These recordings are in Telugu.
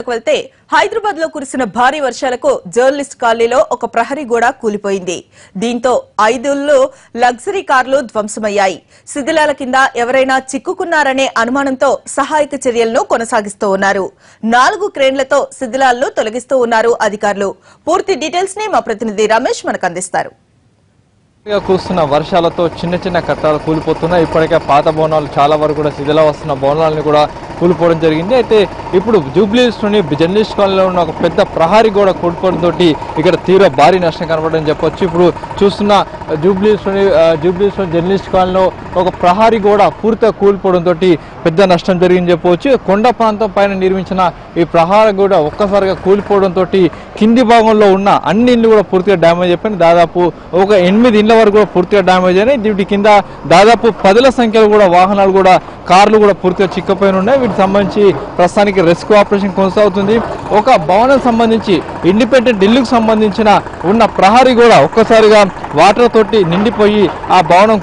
వార్తలకు వెళ్తే హైదరాబాద్ లో కురిసిన భారీ వర్షాలకు జర్నలిస్ట్ కాలనీలో ఒక ప్రహరీ గోడ కూలిపోయింది. దీంతో 5 లగ్జరీ కార్లు ధ్వంసమయ్యాయి. శిథిలాల కింద ఎవరైనా చిక్కుకున్నారనే అనుమానంతో సహాయక చర్యలను కొనసాగిస్తూ ఉన్నారు. 4 క్రేన్లతో శిథిలాలను తొలగిస్తూ ఉన్నారు అధికారులు. పూర్తి డీటెయిల్స్ ని మా ప్రతినిధి రమేష్ మనకు అందిస్తారు. కురుస్తున్న వర్షాలతో చిన్న చిన్న కట్టాలు కూలిపోతున్నాయి. ఇప్పటికే పాత భవనాలు చాలా వరకు కూడా శిథిలా వస్తున్న భవనాలను కూడా కూలిపోవడం జరిగింది. అయితే ఇప్పుడు జూబ్లీహిల్స్లోని జర్నలిస్ట్ కాలనీలో ఉన్న ఒక పెద్ద ప్రహారీ గోడ కూలిపోవడంతో ఇక్కడ తీవ్ర భారీ నష్టం కనబడని చెప్పొచ్చు. ఇప్పుడు చూస్తున్న జూబ్లీహిల్స్లోని జర్నలిస్ట్ కాలనీలో ఒక ప్రహారీ గోడ పూర్తిగా కూలిపోవడంతో పెద్ద నష్టం జరిగింది చెప్పవచ్చు. కొండ ప్రాంతం పైన నిర్మించిన ఈ ప్రహారీ గోడ ఒక్కసారిగా కూలిపోవడంతో కింది భాగంలో ఉన్న అన్ని ఇళ్లు కూడా పూర్తిగా డ్యామేజ్ అయిపోయింది. దాదాపు ఒక 8 ఇళ్ల వరకు కూడా పూర్తిగా డ్యామేజ్ అయినాయి. వీటి కింద దాదాపు 10ల సంఖ్యలో కూడా వాహనాలు కూడా కార్లు కూడా పూర్తిగా చిక్కపోయిన ఉన్నాయి. వీటికి సంబంధించి ప్రస్తుతానికి రెస్క్యూ ఆపరేషన్ కొనసాగుతుంది. ఒక భవనం సంబంధించి ఇండిపెండెంట్ ఇల్లుకు సంబంధించిన ఉన్న ప్రహారీ కూడా ఒక్కసారిగా వాటర్ తోటి నిండిపోయి ఆ భవనం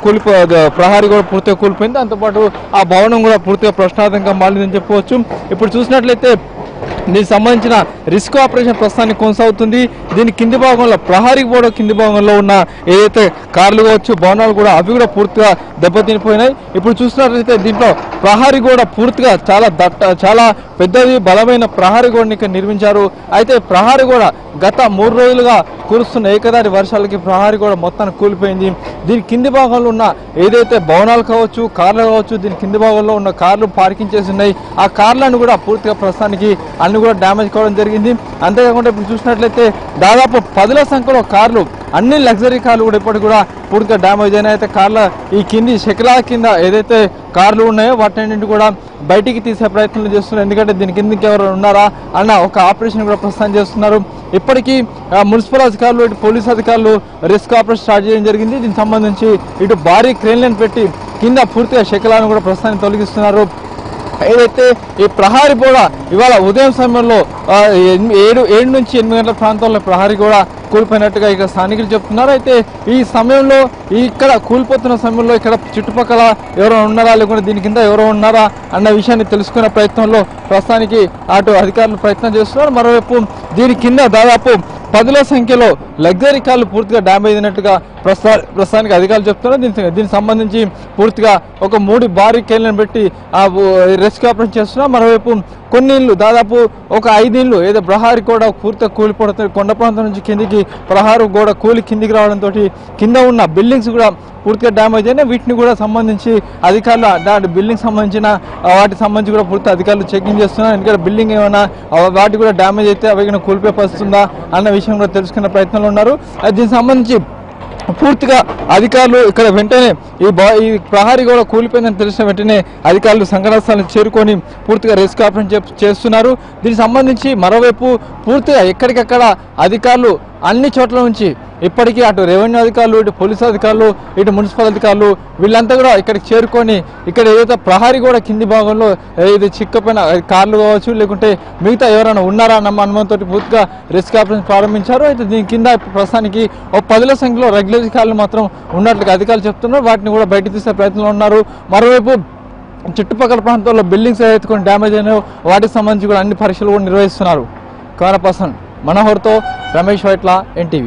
ప్రహారీ కూడా పూర్తిగా కూలిపోయింది. దాంతోపాటు ఆ భవనం కూడా పూర్తిగా ప్రశ్నార్థంగా మారిందని చెప్పవచ్చు. ఇప్పుడు చూసినట్లయితే దీనికి సంబంధించిన రిస్క్ ఆపరేషన్ ప్రస్తుతానికి కొనసాగుతుంది. దీని కింది భాగంలో ప్రహారీ గోడ కింది భాగంలో ఉన్న ఏదైతే కార్లు కావచ్చు భవనాలు కూడా అవి కూడా పూర్తిగా దెబ్బతినిపోయినాయి. ఇప్పుడు చూసినట్లయితే దీంట్లో ప్రహారీ గోడ పూర్తిగా చాలా పెద్దది బలమైన ప్రహారీ గోడని ఇక్కడ నిర్మించారు. అయితే ప్రహారీ గోడ గత 3 రోజులుగా కురుస్తున్న ఏకదారి వర్షాలకి ప్రహారీ గోడ మొత్తాన్ని కూలిపోయింది. దీని కింది భాగంలో ఉన్న ఏదైతే భవనాలు కావచ్చు కార్లు కావచ్చు దీని కింది భాగంలో ఉన్న కార్లు పార్కింగ్ చేసి ఉన్నాయి. ఆ కార్లను కూడా పూర్తిగా ప్రస్తుతానికి అన్ని కూడా డ్యామేజ్ కావడం జరిగింది. అంతేకాకుండా ఇప్పుడు చూసినట్లయితే దాదాపు 10ల సంఖ్యలో కార్లు అన్ని లగ్జరీ కార్లు కూడా ఇప్పటికి కూడా పూర్తిగా డ్యామేజ్ అయినాయి. అయితే కార్ల ఈ కింది శిఖరాల కింద ఏదైతే కార్లు ఉన్నాయో వాటిని కూడా బయటికి తీసే ప్రయత్నం చేస్తున్నారు. ఎందుకంటే దీని కిందకి ఎవరు ఉన్నారా అన్న ఒక ఆపరేషన్ కూడా ప్రస్తుతం చేస్తున్నారు. ఇప్పటికీ మున్సిపల్ అధికారులు ఇటు పోలీసు అధికారులు రెస్క్యూ ఆపరేషన్ స్టార్ట్ చేయడం జరిగింది. దీనికి సంబంధించి ఇటు భారీ క్రేన్లను పెట్టి కింద పూర్తిగా శిఖరాలను కూడా ప్రస్తుతానికి తొలగిస్తున్నారు. ఏదైతే ఈ ప్రహారీ గోడ ఇవాళ ఉదయం సమయంలో 7 నుంచి 8 గంటల ప్రాంతంలో ప్రహారీ గోడ కూలిపోయినట్టుగా ఇక్కడ స్థానికులు చెప్తున్నారు. అయితే ఈ సమయంలో ఇక్కడ కూలిపోతున్న సమయంలో ఇక్కడ చుట్టుపక్కల ఎవరో ఉన్నారా లేకుంటే దీని కింద ఎవరో ఉన్నారా అన్న విషయాన్ని తెలుసుకునే ప్రయత్నంలో ప్రస్తుతానికి అటు అధికారులు ప్రయత్నం చేస్తున్నారు. మరోవైపు దీని కింద దాదాపు 10ల సంఖ్యలో లగ్జరీ కార్లు పూర్తిగా డ్యామేజ్ అయినట్టుగా ప్రస్తుతానికి అధికారులు చెప్తున్నారు. దీనికి సంబంధించి పూర్తిగా ఒక 3 భారీ కేన్లను పెట్టి రెస్క్యూ ఆపరేషన్ చేస్తున్నారు. మరోవైపు కొన్ని ఇళ్ళు దాదాపు ఒక 5 ఇళ్ళు ఏదో ప్రహారీ గోడ పూర్తిగా కూలిపోవడంతో కొండ ప్రాంతం నుంచి కిందికి ప్రహారీ గోడ కిందికి రావడంతో కింద ఉన్న బిల్డింగ్స్ కూడా పూర్తిగా డ్యామేజ్ అయినాయి. వీటిని కూడా సంబంధించి అధికారులు బిల్డింగ్ సంబంధించిన వాటికి సంబంధించి కూడా పూర్తి అధికారులు చెకింగ్ చేస్తున్నారు. ఎందుకంటే బిల్డింగ్ ఏమైనా వాటి కూడా డ్యామేజ్ అయితే అవి కూలిపోయే పరిస్థితుందా అన్న విషయం కూడా తెలుసుకునే ప్రయత్నంలో ఉన్నారు. దీనికి సంబంధించి పూర్తిగా అధికారులు ఇక్కడ వెంటనే ఈ ప్రహారీ గోడ కూలిపోయిందని తెలిసిన వెంటనే అధికారులు సంఘటన స్థలానికి చేరుకొని పూర్తిగా రెస్క్యూ ఆపరేషన్ చేస్తున్నారు. దీనికి సంబంధించి మరోవైపు పూర్తిగా ఎక్కడికక్కడ అధికారులు అన్ని చోట్ల నుంచి ఇప్పటికీ అటు రెవెన్యూ అధికారులు ఇటు పోలీసు అధికారులు ఇటు మున్సిపల్ అధికారులు వీళ్ళంతా కూడా ఇక్కడికి చేరుకొని ఇక్కడ ఏదైతే ప్రహారీ గోడ కింది భాగంలో ఇది చిక్కపోయిన కార్లు కావచ్చు లేకుంటే మిగతా ఎవరైనా ఉన్నారా అన్న అనుమానంతో పూర్తిగా రెస్క్యూ ఆపరేషన్ ప్రారంభించారు. అయితే దీని కింద ప్రస్తుతానికి 10ల సంఖ్యలో రెగ్యులర్ కార్లు మాత్రం ఉన్నట్లుగా అధికారులు చెప్తున్నారు. వాటిని కూడా బయట తీసే ప్రయత్నంలో ఉన్నారు. మరోవైపు చుట్టుపక్కల ప్రాంతాల్లో బిల్డింగ్స్ ఏదైతే డ్యామేజ్ అయినాయో వాటికి సంబంధించి కూడా అన్ని పరీక్షలు కూడా నిర్వహిస్తున్నారు. కెమెరా పర్సన్ మనోహర్తో రమేష్ వైట్ల, NTV.